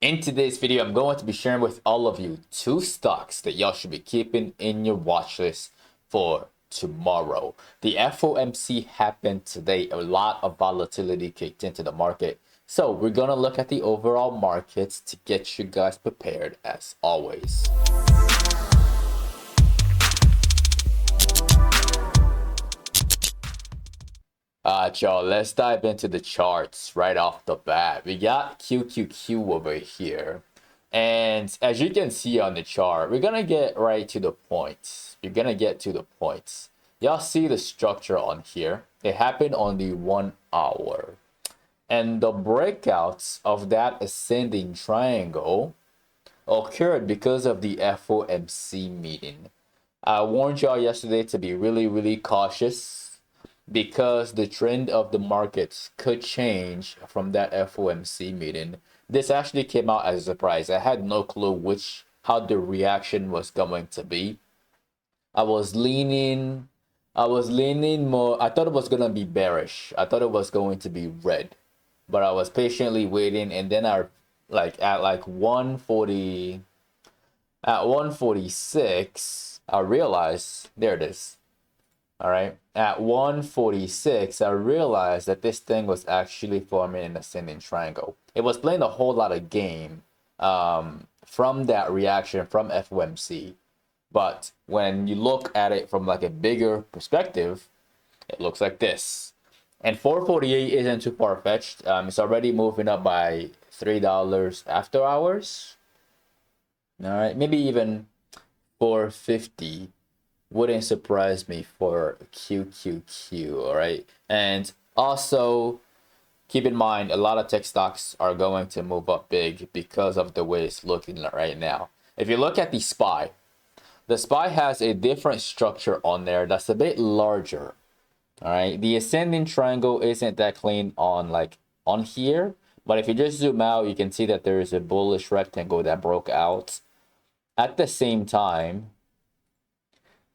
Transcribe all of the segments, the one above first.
In today's video, I'm going to be sharing with all of you two stocks that y'all should be keeping in your watch list for tomorrow. The FOMC happened today. A lot of volatility kicked into the market. So we're going to look at the overall markets to get you guys prepared as always. Y'all, let's dive into the charts right off the bat. We got QQQ over here. And as you can see on the chart, we're going to get right to the points. You're going to get to the points. Y'all see the structure on here. It happened on the 1 hour. And the breakouts of that ascending triangle occurred because of the FOMC meeting. I warned y'all yesterday to be really cautious because the trend of the markets could change from that FOMC meeting. This actually came out as a surprise. I had no clue how the reaction was going to be. I was leaning more. I thought it was gonna be bearish. I thought it was going to be red, but I was patiently waiting, and then at 140, at 146, I realized there it is. All right, at 146, I realized that this thing was actually forming an ascending triangle. It was playing a whole lot of game from that reaction from FOMC. But when you look at it from like a bigger perspective, it looks like this. And 448 isn't too far-fetched. It's already moving up by $3 after hours. All right, maybe even 450 wouldn't surprise me for QQQ. All right, and also keep in mind a lot of tech stocks are going to move up big because of the way it's looking right now. If you look at the SPY, the SPY has a different structure on there that's a bit larger. All right, the ascending triangle isn't that clean on here, but if you just zoom out, you can see that there is a bullish rectangle that broke out at the same time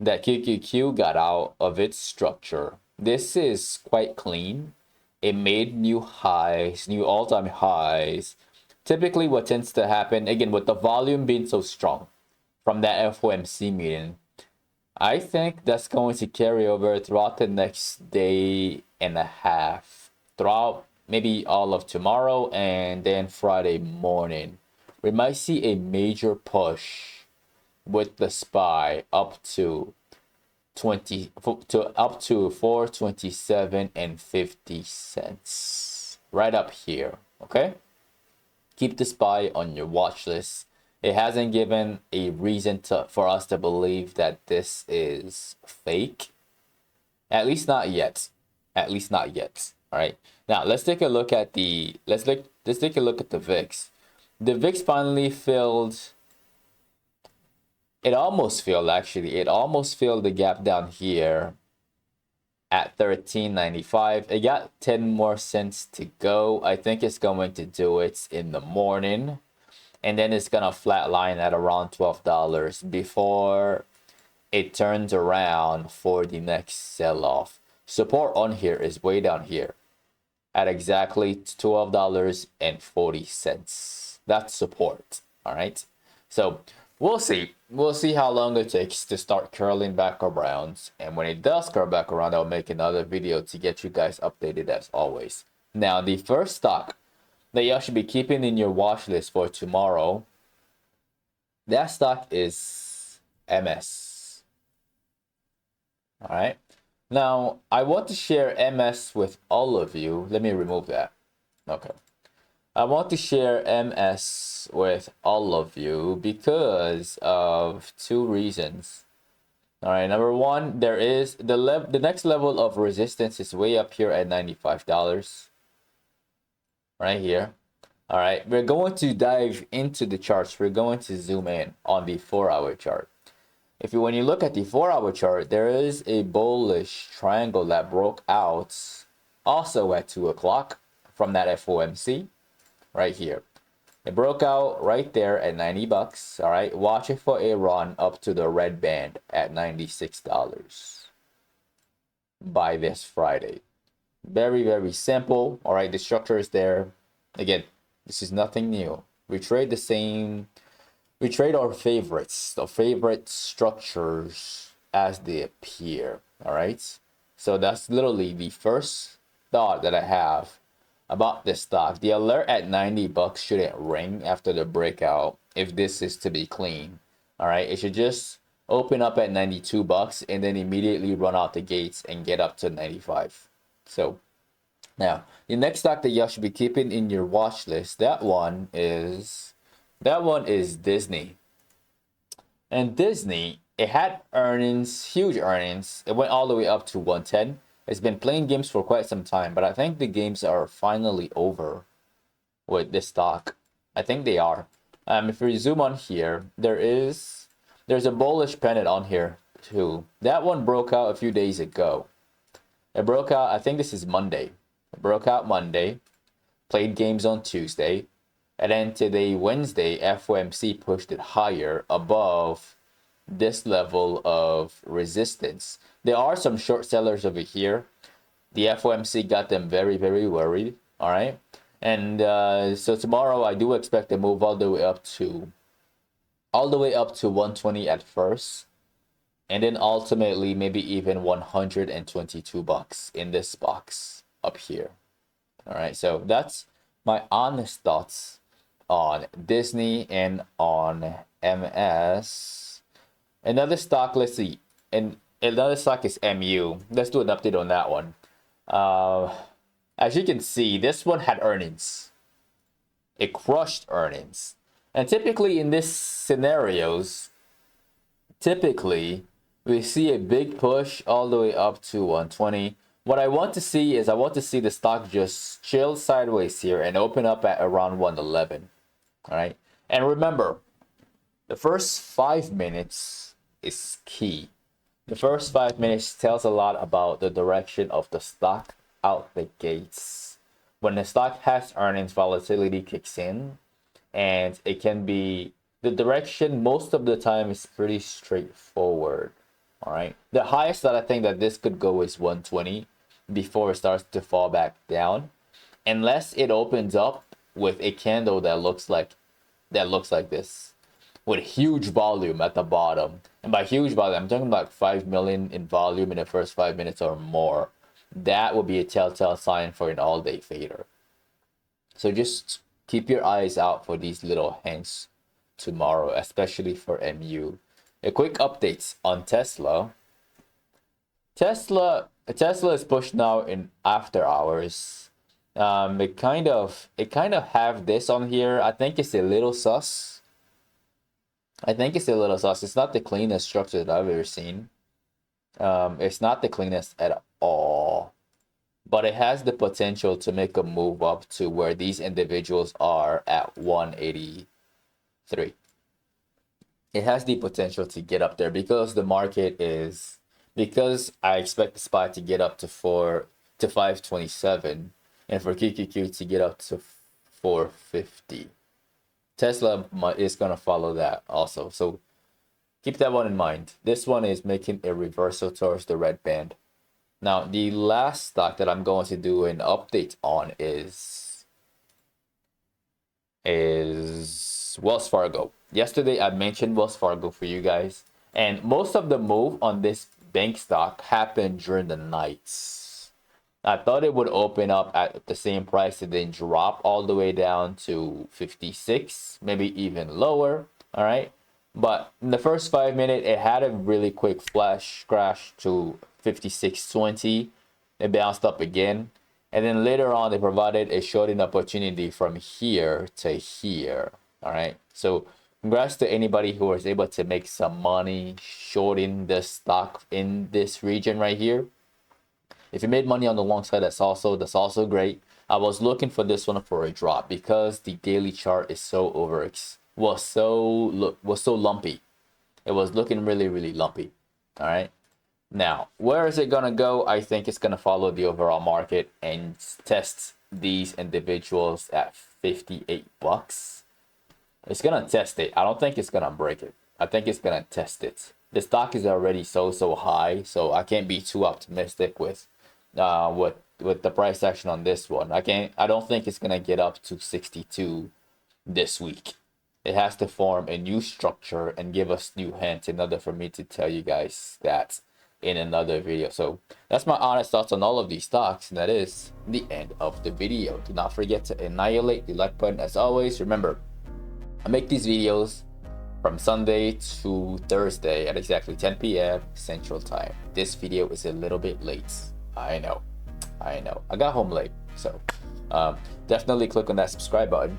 that QQQ got out of its structure. This is quite clean. It made new highs, new all-time highs. Typically what tends to happen, again, with the volume being so strong from that FOMC meeting, I think that's going to carry over throughout the next day and a half, throughout maybe all of tomorrow and then Friday morning. We might see a major push with the SPY up to 427 and 50 cents right up here. Okay, keep the SPY on your watch list. It hasn't given a reason for us to believe that this is fake, at least not yet. All right, now let's take a look at the VIX. The VIX finally filled. It almost filled the gap down here at 13.95. It got 10 more cents to go. I think it's going to do it in the morning, and then it's gonna flatline at around $12 before it turns around for the next sell-off. Support on here is way down here at exactly $12.40. That's support. All right, so we'll see how long it takes to start curling back around. And when it does curl back around, I'll make another video to get you guys updated as always. Now, the first stock that y'all should be keeping in your watch list for tomorrow, that stock is MS. All right. Now, I want to share MS with all of you. Let me remove that. Okay. I want to share MS with all of you because of two reasons. All right, number one, there is the next level of resistance is way up here at $95 right here. All right, we're going to dive into the charts. We're going to zoom in on the 4-hour chart. When you look at the 4-hour chart, there is a bullish triangle that broke out also at 2 o'clock from that FOMC. Right here, it broke out right there at $90. All right, watch it for a run up to the red band at $96 by this Friday. Very simple. All right, the structure is there. Again, this is nothing new. We trade the same. We trade our favorites, the favorite structures as they appear. All right. So that's literally the first thought that I have about this stock. The alert at 90 bucks shouldn't ring after the breakout if this is to be clean. All right. It should just open up at 92 bucks and then immediately run out the gates and get up to 95. So now the next stock that y'all should be keeping in your watch list, that one is Disney. And Disney, it had earnings, huge earnings. It went all the way up to 110. It's been playing games for quite some time, but I think the games are finally over with this stock. I think they are. If we zoom on here, there's a bullish pennant on here too. That one broke out a few days ago. It broke out, I think this is Monday. It broke out Monday, played games on Tuesday, and then today, Wednesday, FOMC pushed it higher above this level of resistance. There are some short sellers over here. The FOMC got them very, very worried. All right. And so tomorrow I do expect to move all the way up to 120 at first. And then ultimately maybe even 122 bucks in this box up here. All right. So that's my honest thoughts on Disney and on MS. Another stock, let's see. And another stock is MU. Let's do an update on that one. As you can see, this one had earnings. It crushed earnings. And typically in these scenarios, we see a big push all the way up to 120. What I want to see is the stock just chill sideways here and open up at around 111. All right. And remember, the first 5 minutes is key. The first 5 minutes tells a lot about the direction of the stock out the gates. When the stock has earnings, volatility kicks in, and it can be the direction most of the time is pretty straightforward. All right. The highest that I think that this could go is 120 before it starts to fall back down, unless it opens up with a candle that looks like this, with huge volume at the bottom. And by huge volume, I'm talking about 5 million in volume in the first 5 minutes or more. That would be a telltale sign for an all-day fader. So just keep your eyes out for these little hints tomorrow, especially for MU. A quick update on Tesla. Tesla is pushed now in after hours. It kind of have this on here. I think it's a little sus. It's not the cleanest structure that I've ever seen. It's not the cleanest at all. But it has the potential to make a move up to where these individuals are at 183. It has the potential to get up there because I expect the spot to get up to 527 and for QQQ to get up to 450. Tesla is going to follow that also. So keep that one in mind. This one is making a reversal towards the red band. Now, the last stock that I'm going to do an update on is Wells Fargo. Yesterday, I mentioned Wells Fargo for you guys. And most of the move on this bank stock happened during the nights. I thought it would open up at the same price and then drop all the way down to 56, maybe even lower. All right. But in the first 5 minutes, it had a really quick flash crash to 56.20. It bounced up again. And then later on, they provided a shorting opportunity from here to here. All right. So congrats to anybody who was able to make some money shorting the stock in this region right here. If you made money on the long side, that's also great. I was looking for this one for a drop because the daily chart is was so lumpy. It was looking really, really lumpy. All right. Now, where is it gonna go? I think it's gonna follow the overall market and test these individuals at 58 bucks. It's gonna test it. I don't think it's gonna break it. I think it's gonna test it. The stock is already so high, so I can't be too optimistic with the price action on this one. I don't think it's gonna get up to 62 this week. It has to form a new structure and give us new hints in order for me to tell you guys that in another video. So that's my honest thoughts on all of these stocks, and that is the end of the video. Do not forget to annihilate the like button. As always, remember, I make these videos from Sunday to Thursday at exactly 10 p.m. Central Time. This video is a little bit late. I know. I got home late. So definitely click on that subscribe button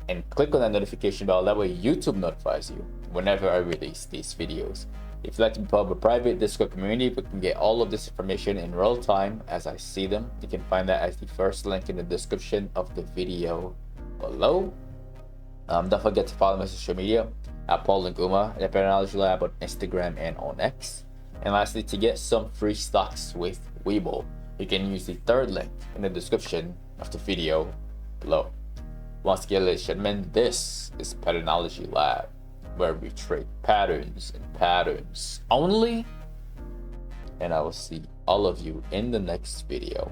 and click on that notification bell. That way YouTube notifies you whenever I release these videos. If you'd like to be part of a private Discord community, we can get all of this information in real time as I see them. You can find that as the first link in the description of the video below. Don't forget to follow my social media at Paul and Guma at Patternology Lab on Instagram and on X. And lastly, to get some free stocks with Webull, you can use the third link in the description of the video below. Once again, ladies and gentlemen, this is Patternology Lab, where we trade patterns and patterns only. And I will see all of you in the next video.